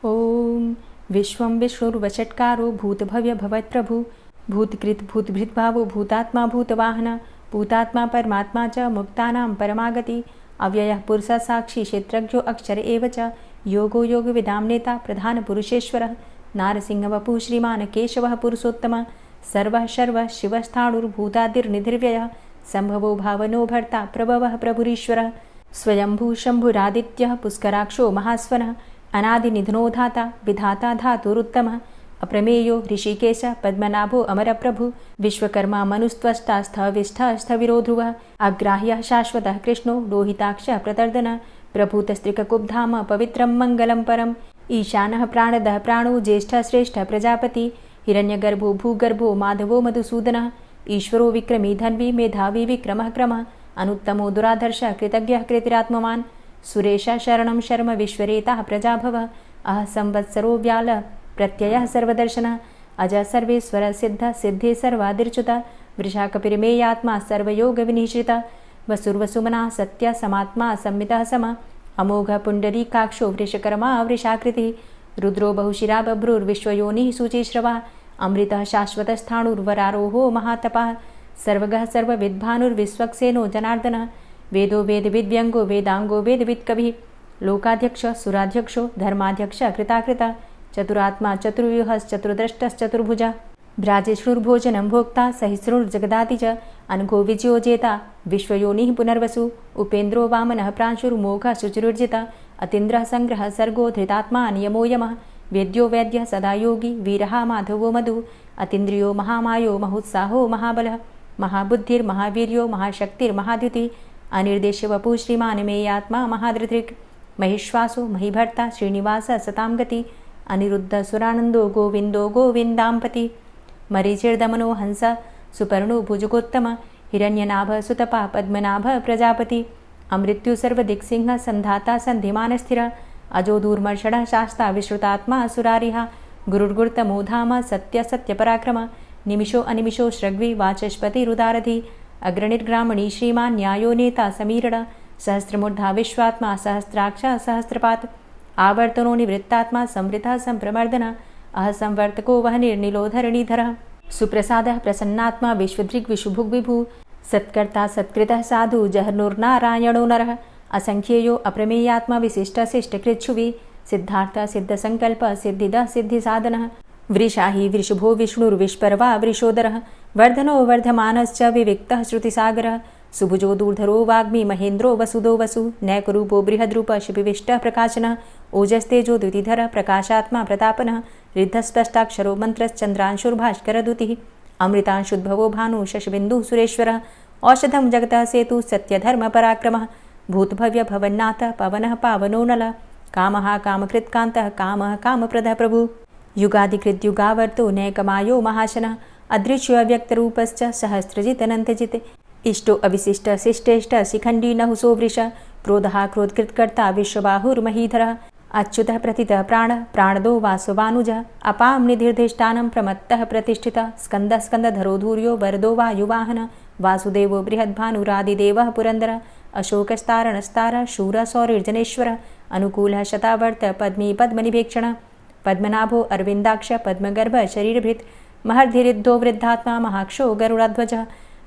ओम विश्वं विष्णुर्वषट्कारो भूतभव्य भवत्प्रभु भूतकृत भूतभृत भावो भूतात्मा भूतवाहन भूतात्मा परमात्मा च मुक्तानां परमागति अव्ययः पुरुषः साक्षी क्षेत्रज्ञो अक्षर एव च योगो योगविदां नेता प्रधान पुरुषेश्वरः नारसिंह वपुः श्रीमान् केशवः पुरुषोत्तमः सर्वः शर्वः शिवस्थाणुर्भूतादिर्निधिर्व्ययः संभवो भावनो भर्ता प्रभवः प्रभुरीश्वरः स्वयंभू शंभुरादित्यः पुष्कराक्षो महास्वनः अनादिनिधनो धाता विधाता धातुरुत्तमः अप्रमेयो ऋषिकेश पद्मनाभो अमरप्रभु विश्वकर्मा मनुस्त्वष्टा स्थविष्ठः स्थविरो ध्रुवः अग्राह्यः शाश्वतः कृष्णो लोहिताक्षः प्रतर्दनः प्रभूतस्त्रिककुब्धाम पवित्रं मङ्गलं परम् ईशानः प्राणदः प्राणो ज्येष्ठः श्रेष्ठः प्रजापति हिरण्यगर्भो भूगर्भो माधवो मधुसूदनः ईश्वरो विक्रमी धन्वी मेधावी विक्रमः क्रमः अनुत्तमो दुराधर्षः कृतज्ञः कृतिरात्मवान् सुरेशः शरणं शर्म विश्वरेताः प्रजाभवः अह संवत्सरो व्यालः प्रत्ययः सर्वदर्शनः अजः सर्वेश्वरः सिद्धः सिद्धे सर्वादिर्च्युतः वृषाकपिर्मेयात्मा सर्वयोगविनिश्रितः वसुर्वसुमनः सत्यः समात्मा संमितः समः अमोघ पुण्डरीकाक्षो वृषकर्मा वृषाकृतिः रुद्रो बहुशिरा बभ्रुर्विश्वयोनिः शुचिश्रवः अमृतः शाश्वतस्थाणुर्वरारोहो महातपः सर्वगः सर्वविद्भानुर्विश्वक्सेनो जनार्दनः वेदो वेदविद्व्यङ्गो वेदाङ्गो वेदवित्कविः लोकाध्यक्षः सुराध्यक्षो धर्माध्यक्षः कृताकृतः चतुरात्मा चतुर्व्यूहश्चतुर्द्रष्टश्चतुर्भुजः भ्राजिष्णुर्भोजनं भोक्ता सहिष्णुर्जगदाति च अनघो विजयोजेता विश्वयोनिः पुनर्वसु उपेन्द्रो वामनः प्रांशुर्मोघः शुचिरुर्जितः अतीन्द्रः सङ्ग्रहः सर्गो धृतात्मा नियमो यमः वेद्यो वैद्यः सदा योगी वीरः माधवो मधु अतीन्द्रियो महामायो महोत्साहो महाबलः महाबुद्धिर्महावीर्यो महाशक्तिर्महाद्युतिः अनिर्देश्य वपुः श्रीमान् मेयात्मा महाधृतिर् महिश्वासो महीभर्ता श्रीनिवासः सतां गति अनिरुद्ध सुरानन्दो गोविन्दो गोविन्दाम्पति मरीचिर्दमनो हंस सुपर्णो भुजगोत्तम हिरण्यनाभ सुतपा पद्मनाभ प्रजापति अमृत्यु सर्वदिक्सिंह संधाता सन्धिमानस्थिर अजो दूर्मर्षणः शास्ता विश्रुतात्मा सुरारिः गुरुर्गुर्तमो धाम सत्य सत्यपराक्रम निमिषो अनिमिषो श्रग्वी वाचस्पतिरुदारधि अग्रणिर्ग्रामणी श्रीमान् न्यायो नेता समीरण सहस्रमूर्धा विश्वात्मा सहस्राक्ष सहस्रपात् आवर्तनो निवृत्तात्मा संवृतः संप्रमर्दन अह संवर्तको वह निर्निलोधरणीधरः सुप्रसादः प्रसन्नात्मा विश्वदृग्विशुभुग्विभु सत्कर्ता सत्कृतः साधु जहर्नुर्नारायणो नरः असंख्येयो अप्रमेयात्मा विशिष्टशिष्टकृच्छुवि सिद्धार्थ सिद्धसङ्कल्प सिद्धिदः सिद्धिसाधनः वृषाहि वृषभो विष्णुर्विष्पर्वा वृषोदरः वर्धनो वर्धमानश्च विविक्तः श्रुतिसागरः सुभुजो दूर्धरो वाग्मी महेन्द्रो वसुदो वसु नैकरूपो बृहद्रूप शिपिविष्टः प्रकाशनः ओजस्तेजो द्युतिधरः प्रकाशात्मा प्रतापनः रिद्धस्पष्टाक्षरो मन्त्रश्चन्द्रांशुर्भास्करदुतिः अमृतांशुद्भवो भानु शशबिन्दुः सुरेश्वरः औषधं जगतः सेतु सत्यधर्मपराक्रमः भूतभव्यभवन्नाथ पवनः पावनो नलः कामः कामकृत्कान्तः कामः कामप्रदः प्रभुः युगादिकृद्युगावर्तो नैकमायो महाशनः अदृश्योऽव्यक्तरूपश्च सहस्रजितनन्तजित् इष्टो अविशिष्ट शिष्टेष्ट शिखण्डी नहुसो वृष क्रोधः क्रोधकृत्कर्ता विश्वबाहुर्महीधरः अच्युतः प्रतितः प्राणदो वासवानुजः अपां निधिर्धिष्ठानं प्रमत्तः प्रतिष्ठितः स्कन्दः स्कन्दधरो धूर्यो वरदो वायुवाहनः वासुदेवो बृहद्भानुरादिदेवः पुरन्दरः अशोकस्तारणस्तारः शूरः सौरिर्जनेश्वरः अनुकूलः शतावर्त पद्मी पद्मनिभेक्षणः पद्मनाभो अरविन्दाक्ष पद्मगर्भ शरीरभृत् महर्धिरिद्धो वृद्धात्मा महाक्षो गरुडाध्वजः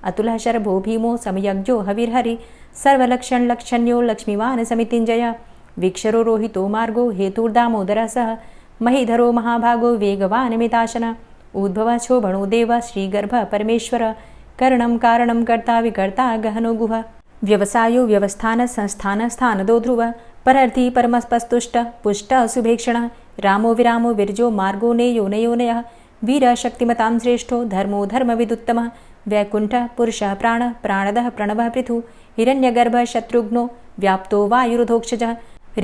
अतुलः शरभो भीमो समयज्ञो हविर्हरि सर्वलक्षणलक्षण्यो लक्ष्मीवान् समितिञ्जयः वीक्षरो रोहितो मार्गो हेतुर्दामोदरः सह महीधरो महाभागो वेगवान् मिताशनः उद्भवः शोभणो देवः श्रीगर्भः परमेश्वरः करणं कारणं कर्ता विकर्ता गहनो गुहः व्यवसायो व्यवस्थान संस्थान स्थानदो ध्रुवः परर्थी परमस्पस्तुष्टः पुष्टः सुभेक्षणः रामो विरामो विरजो मार्गो नेयो नयोनयः वीरः शक्तिमतां श्रेष्ठो धर्मो धर्मविदुत्तमः वैकुण्ठः पुरुषः प्राणः प्राणदः प्रणवः पृथु हिरण्यगर्भः शत्रुघ्नो व्याप्तो वायुरुधोक्षजः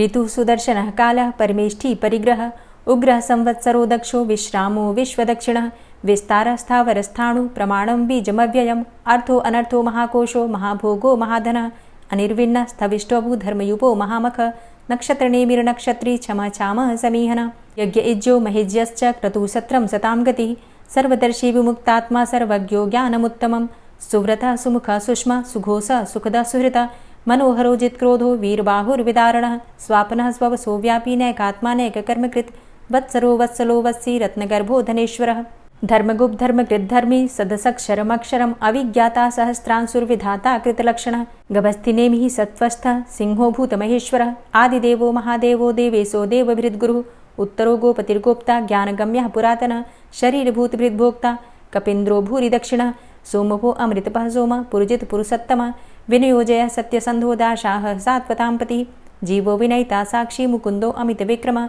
ऋतुः सुदर्शनः कालः परमेष्ठी परिग्रहः उग्रः संवत्सरो दक्षो विश्रामो विश्वदक्षिणः विस्तारः स्थावरस्थाणु प्रमाणं बीजमव्ययम् अर्थो अनर्थो महाकोशो महाभोगो महाधनः अनिर्विण्णः स्थविष्टोऽभू धर्मयुपो महामखः नक्षत्रनेमिर्नक्षत्री क्षमा क्षामः समीहनः यज्ञ इज्जो महिज्यश्च क्रतुसत्रं सतां गतिः सर्वदर्शी विमुक्तात्मा सर्वज्ञो ज्ञानमुत्तमं सुव्रतः सुमुखः सुष्मा सुघोषः सुखदः सुहृतः मनोहरो जित्क्रोधो वीरबाहुर्विदारणः स्वापनः स्ववसो व्यापी नैकात्मा नैककर्मकृत् वत्सरो वत्सलो वत्सी रत्नगर्भो धनेश्वरः धर्मगुप्त धर्मकृद्धर्मी सदसक्षरमक्षरम् अविज्ञाता सहस्रांशुर्विधाता कृतलक्षणः गभस्तिनेमिः सत्त्वस्थः सिंहो भूतमहेश्वरः आदिदेवो महादेवो देवेशो देवभृद्गुरुः उत्तरो गोपतिर्गोप्ता ज्ञानगम्यः पुरातनः शरीरभूतभृद्भोक्ता कपीन्द्रो भूरि दक्षिणः सोमभो अमृतपः सोमः पुरुजित पुरुषोत्तमः विनयोजयः सत्यसन्धो दाशाः सात्वताम्पतिः जीवो विनयिता साक्षी मुकुन्दो अमितविक्रमः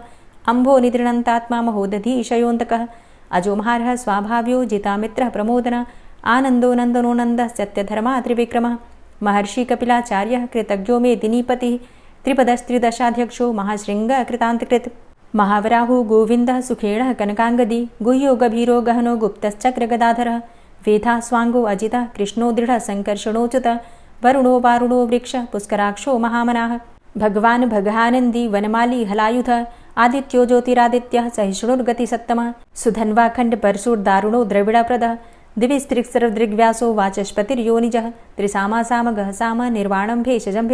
अम्भो निद्रणन्तात्मा महोदधीशयोऽन्तकः अजो महारः स्वाभाव्यो जितामित्रः प्रमोदनः आनन्दो नन्दनो नन्दः सत्यधर्मा त्रिविक्रमः महर्षि कपिलाचार्यः कृतज्ञो मेदिनीपतिः त्रिपदस्त्रिदशाध्यक्षो महाशृङ्गः कृतान्तकृत् महावराहो गोविन्दः सुखेणः कनकाङ्गदी गुह्यो गभीरो गहनो गुप्तश्चक्रगदाधरः वेधा स्वाङ्गो अजितः कृष्णो दृढः सङ्कर्षणोच्युतः वरुणो वारुणो वृक्षः पुष्कराक्षो महामनाः भगवान् भगानन्दी वनमाली हलायुधः आदित्यो ज्योतिरादित्यः सहिष्णुर्गतिसत्तमः सुधन्वाखण्ड परशुर्दारुणो द्रविडप्रदः दिविस्त्रिक्सर्वदृग्व्यासो वाचस्पतिर्योनिजः त्रिसामासामगः साम निर्वाणं भेषजं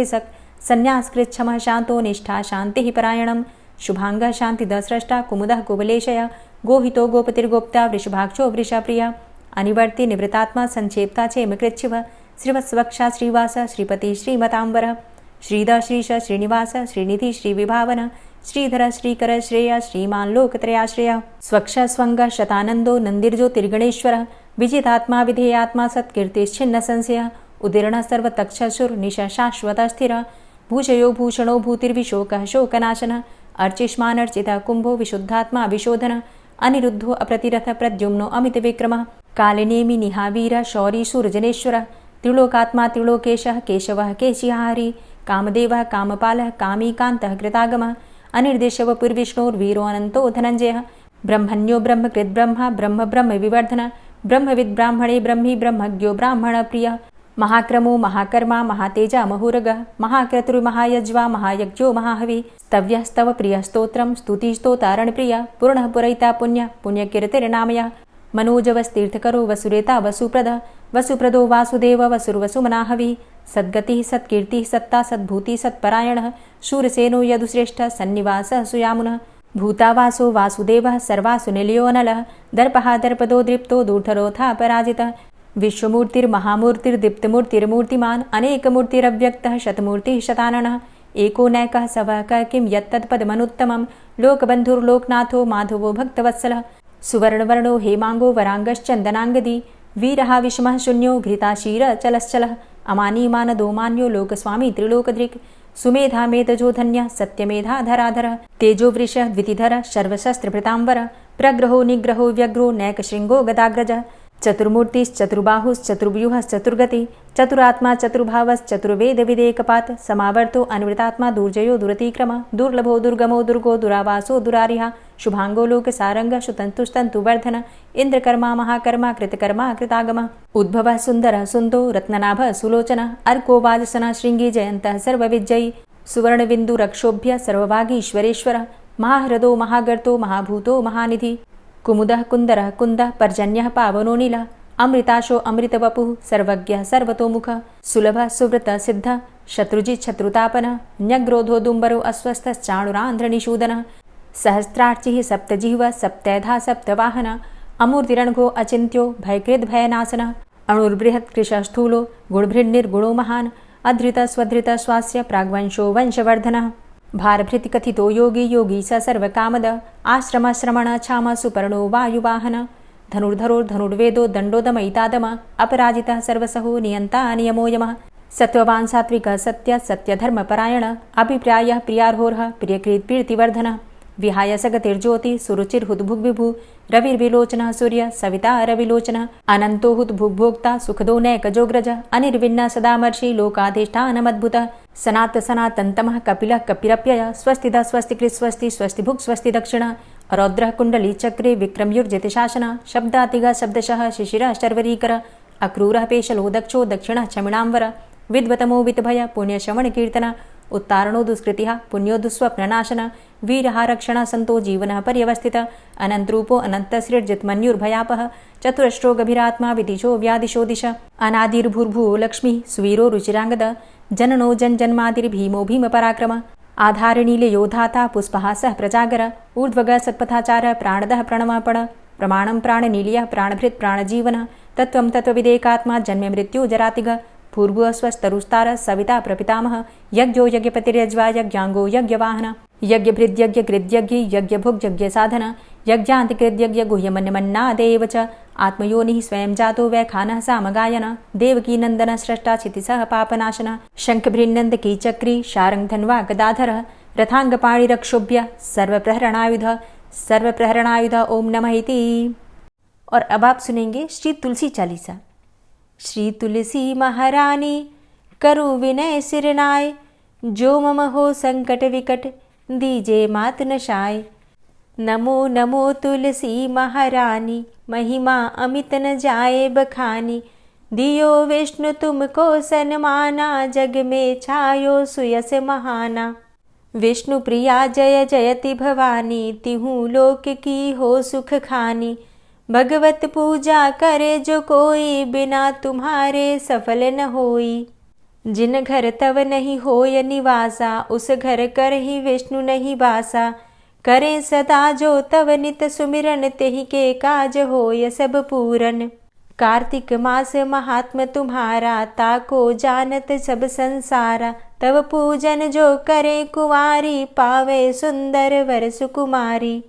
संन्यासकृच्छमः शान्तो निष्ठा शान्तिः परायणं शुभाङ्गः शान्तिदस्रष्टा कुमुदः कुवलेशयः गोहितो गोपतिर्गोप्ता वृषभाक्षो वृषप्रियः अनिवर्ति निवृतात्मा संक्षेप्ता चेमकृच्छिवः श्रीवत्स्वक्षा श्रीवास श्रीपति श्रीमताम्बरः श्रीधर श्रीश श्रीनिवास श्रीनिधि श्रीविभावन श्रीधर श्रीकर श्रेय श्रीमान् लोकत्रयाश्रयः स्वक्ष स्वङ्ग शतानन्दो नन्दिर्ज्योतिर्गणेश्वरः विजितात्मा विधेयात्मा सत्कीर्तिश्छिन्न संशयः उदीर्णः सर्वतक्षशुर्निश शाश्वतस्थिरः भूषयो भूषणो भूतिर्विशोकः शोकनाशनः अर्चिष्मानर्चितः कुम्भो विशुद्धात्मा विशोधनः अनिरुद्धो अप्रतिरथ प्रद्युम्नो अमितविक्रमः कालिनेमि निहावीरः शौरी शूरजनेश्वरः त्रिलोकात्मा त्रिलोकेशः केशवः केशिहारी कामदेवः कामपालः कामीकान्तः कृतागमः अनिर्देशव पुर्विष्णोर्वीरो अनन्तो धनञ्जयः ब्रह्मण्यो ब्रह्मकृद्ब्रह्मा ब्रह्म ब्रह्म विवर्धनः ब्रह्मविद् ब्राह्मणे ब्रह्मी ब्रह्मज्ञो ब्राह्मणप्रियः महाक्रमो महाकर्मा महातेजा महोरगः महाक्रतुर्महायज्वा महायज्ञो महाहवि स्तव्यः स्तव प्रियः स्तोत्रं स्तुतिस्तोतारणप्रियः पूर्णः पुरैता पुण्यः पुण्यकीर्तिर्नामयः मनोजवस्तीर्थकरो वसुरेता वसुप्रदः वसुप्रदो वासुदेव वसुर्वसुमनाहवि सद्गतिः सत्कीर्तिः सत्ता सद्भूतिः सत्परायणः शूरसेनो यदुश्रेष्ठः सन्निवासः सुयामुनः भूतावासो वासुदेवः सर्वासु निलयोऽनलः दर्पः दर्पदो दृप्तो दूढरोथा पराजितः विश्वमूर्तिर्महामूर्तिर्दीप्तमूर्तिर्मूर्तिमान् अनेकमूर्तिरव्यक्तः शतमूर्तिः शताननः एको नैकः सवः किं यत्तत्पदमनुत्तमं लोकबन्धुर्लोकनाथो माधवो भक्तवत्सलः सुवर्णवर्णो हेमाङ्गो वराङ्गश्चन्दनाङ्गदी वीरः विषमः शून्यो घृताशीरचलश्चलः अमानीमानदोमान्यो लोकस्वामी त्रिलोकदृक् सुमेधा मेधजो धन्यः सत्यमेधाधराधरः तेजोवृषः द्वितिधरः सर्वशस्त्रभृताम्बरः प्रग्रहो निग्रहो व्यग्रो नैकशृङ्गो गदाग्रजः चतुर्मूर्तिश्चतुर्बाहुश्चतुर्व्यूहश्चतुर्गति चतुरात्मा चतुर्भावश्चतुर्वेदविदेकपात् समावर्तो अन्वृतात्मा दुर्जयो दुरतिक्रमः दुर्लभो दुर्गमो दुर्गो दुरावासो दुरारिहा शुभाङ्गो लोकसारङ्गः सुतन्तुस्तन्तुवर्धन इन्द्रकर्मा महाकर्मा कृतकर्मा कृतागमः उद्भवः सुन्दरः सुन्दो रत्ननाभः सुलोचनः अर्को वाजसनः शृङ्गी जयन्तः सर्वविजयी सुवर्णबिन्दुरक्षोभ्य सर्वभागीश्वरेश्वरः महाह्रदो महागर्तो महाभूतो महानिधि कुमुदः कुन्दरः कुन्दः पर्जन्यः पावनो नीलः अमृताशो अमृतवपुः सर्वज्ञः सर्वतोमुखः सुलभः सुव्रतः सिद्धः शत्रुजित् शत्रुतापनः न्यग्रोधोदुम्बरो अस्वस्थश्चाणुरान्ध्रनिषूदनः सहस्रार्चिः सप्तजिह्वः सप्तैधा सप्तवाहनः अमूर्तिरणघो अचिन्त्यो भयकृद्भयनाशनः अणुर्बृहत्कृशः स्थूलो गुणभृन्निर्गुणो महान् अधृतः स्वधृतः स्वास्य प्राग्वंशो वंशवर्धनः भारभृतिकथितो योगी योगी स सर्वकामदः आश्रमश्रमण क्षाम सुपर्णो वायुवाहन धनुर्धरोर्धनुर्वेदो दण्डोदमयितादमः अपराजितः सर्वसहो नियन्ता नियमो यमः सत्त्ववान् सात्विकः सत्यः सत्यधर्मपरायणः अभिप्रायः प्रियार्होरः प्रियकृत्प्रीतिवर्धनः विहाय सगतिर्ज्योति सुरुचिर्हुद्भुग्विभु रविर्विलोचनः सूर्य सविता रविलोचनः अनन्तो हुद्भुग्भोक्ता सुखदो नैकजोग्रजः अनिर्विण्णः सदामर्षि लोकाधिष्ठानमद्भुतः सनात सनातन्तमः कपिलः कपिरप्ययः स्वस्तिदः स्वस्तिकृत् स्वस्ति स्वस्तिभुक् स्वस्ति दक्षिणः रौद्रः कुण्डली चक्रे विक्रमयुर्जितशासनः शब्दातिगः शब्दशः शिशिरः शर्वरीकरः अक्रूरः पेशलो दक्षो दक्षिणः क्षमिणाम्बरः विद्वतमो वितभय पुण्यश्रवणकीर्तनः उत्तारणो दुष्कृतिः पुण्यो दुःस्वप्ननाशनः वीरः रक्षणः सन्तो जीवनः पर्यवस्थितः अनन्तरूपो अनन्तसृर्जितमन्युर्भयापः चतुरष्ट्रो गभीरात्मा विदिशो व्यादिशो दिश अनादिर्भूर्भुवो लक्ष्मीः सुवीरो रुचिराङ्गदः जननो जन्मादिर्भीमो भीमपराक्रमः आधारनीलयोधाता पुष्पहासः प्रजागर ऊर्ध्वगः सत्पथाचारः प्राणदः प्रणवापण प्रमाणं प्राणनीलयः प्राणभृत् प्राणजीवनः तत्त्वं तत्त्वविदेकात्मा जन्ममृत्यु जरातिगः पूर्वः स्वस्तरुस्तारः सविता प्रपितामहः यज्ञो यज्ञपतिर्यज्वा यज्ञाङ्गो यज्ञवाहनः यज्ञभृद्यज्ञकृद्यज्ञ यज्ञभुग्यज्ञसाधन यज्ञान्तिकृद्यज्ञ गुह्यमन्यमन्नादेव च आत्मयोनिः स्वयं जातो वैखानः सामगायन देवकीनन्दनः स्रष्टा क्षितिसः पापनाशनः शङ्खभृन्नन्दकी चक्री शारङ्गधन्वा गदाधरः रथाङ्गपाणिरक्षोभ्य सर्वप्रहरणायुध ओम नमः इति। और अब आप सुनेंगे श्री तुलसी चालीसा। श्री तुलसी महारानी करु विनय सिरनाय, जो मम हो संकट विकट दीजे मात नशाय। नमो नमो तुलसी महारानी, महिमा अमित न जाए बखानी। दियो विष्णु तुमको सन्माना, जग में छायो सुयस महाना। विष्णु प्रिया जय जयति भवानी, तिहु लोक की हो सुख खानी। भगवत पूजा करे जो कोई, बिना तुम्हारे सफल न होई। जिन घर तव नहीं होय निवासा, उस घर कर ही विष्णु नहीं बासा। करें सदा जो तव नित सुमिरन, तेहि के काज होय सब पूरन। कार्तिक मास महात्म तुम्हारा, ताको जानत सब संसारा। तव पूजन जो करे कुंवारी, पावे सुंदर वर सुकुमारी।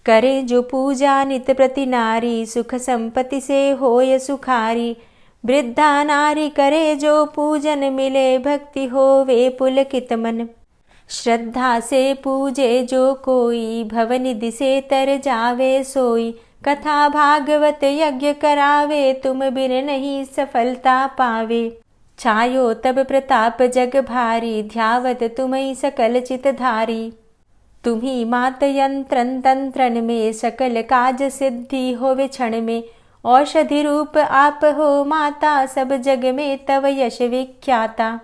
करे जो पूजा नित प्रति नारी, सुख संपत्ति से होय सुखारी। वृद्धा नारी करे जो पूजन, मिले भक्ति होवे पुलकित मन। श्रद्धा से पूजे जो कोई, भवनिधि से तर जावे सोई। कथा भागवत यज्ञ करावे, तुम बिन नहीं सफलता पावे। छायो तब प्रताप जग भारी, ध्यावत तुम्हीं सकल चित धारी। तुम्ही मात यंत्रन तंत्रन में, सकल काज सिद्धि होवे क्षण में। औषधि रूप आप हो माता, सब जग में तव यश विख्याता।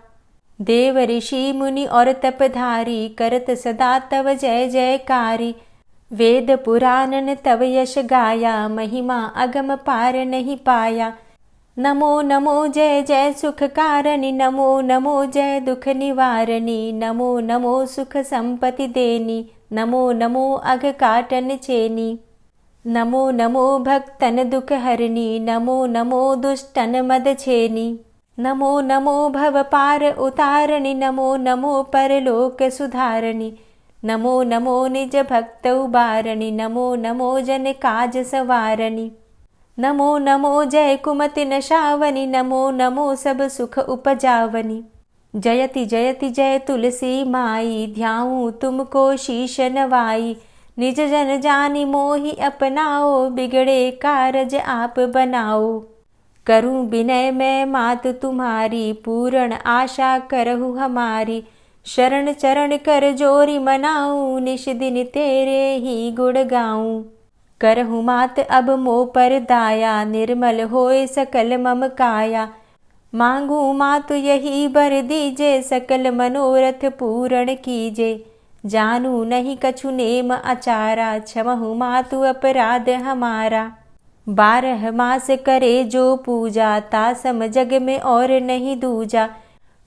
देव ऋषि मुनि और तपधारी, करत सदा तव जय जयकारी। वेद पुराणन तव यश गाया, महिमा अगम पार नहीं पाया। नमो नमो जय जय सुख कारणी, नमो नमो जय दुख निवारणी। नमो नमो सुख संपत्ति देनी, नमो नमो अघ काटन चेनी। नमो नमो भक्तन दुख हरणी, नमो नमो दुष्टन मद छेनी। नमो नमो भव पार उतारणी, नमो नमो परलोक सुधारणी। नमो नमो निज भक्त उबारणी, नमो नमो जन काज सवारणी। नमो नमो जय कुमति नशावनी, नमो नमो सब सुख उपजावनी। जयति जयति जय तुलसी माई, ध्याऊं तुमको शीश नवाई। निज जन जानी मोहि अपनाओ, बिगड़े कारज आप बनाओ। करूं विनय मैं मात तुम्हारी, पूर्ण आशा करहु हमारी। शरण चरण कर जोरी मनाऊं, निश दिन तेरे ही गुण गाऊं। करहु मात अब मोह पर दाया, निर्मल होए सकल मम काया। मांगू मातु यही बर दीजे, सकल मनोरथ पूर्ण कीजे। जानू नहीं कछु नेम आचारा, क्षमहु मातु अपराध हमारा। 12 मास करे जो पूजा, तासम जग में और नहीं दूजा।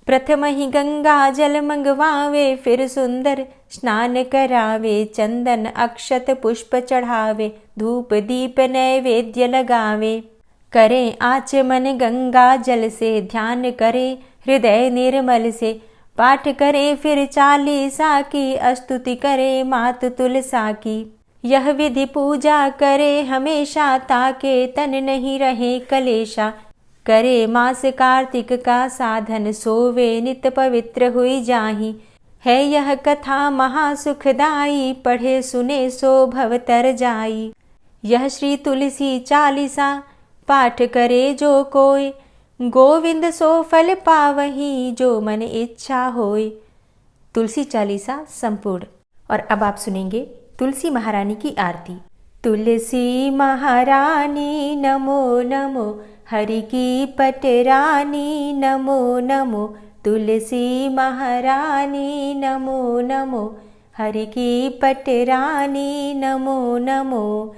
प्रथम ही गंगा जल मंगवावे, फिर सुंदर स्नान करावे। चंदन अक्षत पुष्प चढ़ावे, धूप दीप नैवेद्य लगावे। करें आचमन गंगा जल से, ध्यान करे हृदय निर्मल से। पाठ करे फिर 40 की, स्तुति करे मात तुलसा की। यह विधि पूजा करे हमेशा, ताके तन नहीं रहे कलेशा। करे मास कार्तिक का साधन, सोवे नित पवित्र हुई जाहि। है यह कथा महासुखदाई, पढ़े सुने सो भव तर जाई। यह श्री तुलसी 40 पाठ करे जो कोय, गोविंद सो फल पावही, जो मन इच्छा होय। तुलसी 40 संपूर्ण। और अब आप सुनेंगे तुलसी महारानी की आरती। तुलसी महारानी नमो नमो, हरि की पटरानी नमो नमो। तुलसी महारानी नमो नमो, हरि की पटरानी नमो नमो।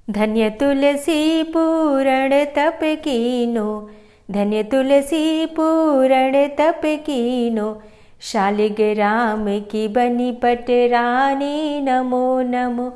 धन्य तुलसी पूर्ण तप कीनो, धन्य तुलसी पूर्ण तप कीनो। शालिग्राम की बनी पटरानी नमो नमो।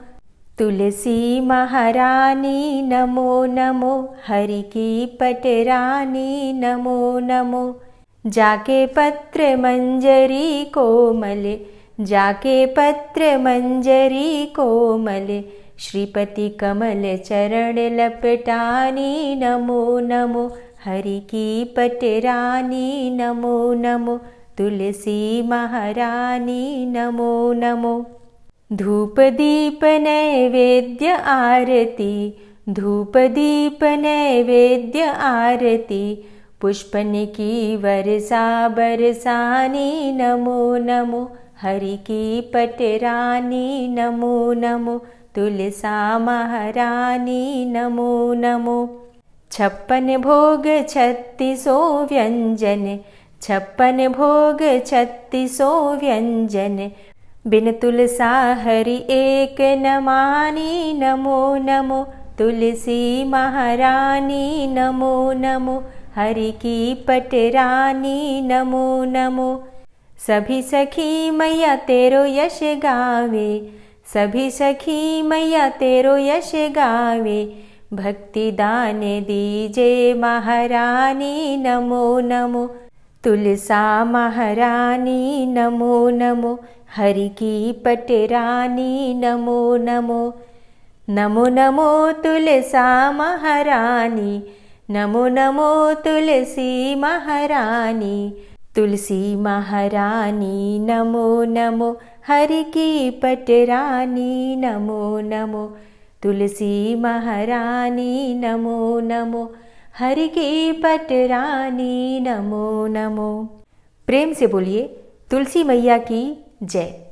तुलसी महारानी नमो नमो, हरि की पटरानी नमो नमो। जाके पत्र मंजरी कोमल, जाके पत्र मंजरी कोमल। श्रीपति कमल चरण लपटानी नमो नमो, हरि की पटरानी नमो नमो। तुलसी महारानी नमो नमो। धूप दीप नैवेद्य आरती, धूप दीप नैवेद्य आरती। पुष्पन की वर्षा बरसानी नमो नमो, हरि की पटरानी नमो नमो। तुलसा महारानी नमो नमो। 56 भोग 36 व्यंजन, 56 भोग 36 व्यंजन, बिन तुलसा हरि एक न मानी नमो नमो। तुलसी महारानी नमो नमो, हरि की पटरानी नमो नमो। सभी सखी मैया तेरो यश गावे, सभी सखी मैया तेरो यश गावे, भक्ति दान दीजे महारानी नमो नमो। तुलसा महारानी नमो नमो, हरि की पटरानी नमो नमो। नमो नमो तुलसा महारानी, नमो नमो तुलसी महारानी। तुलसी महारानी नमो नमो, हरि की पटरानी नमो नमो। तुलसी महारानी नमो नमो, हरि की पटरानी नमो नमो। प्रेम से बोलिए तुलसी मैया की जय।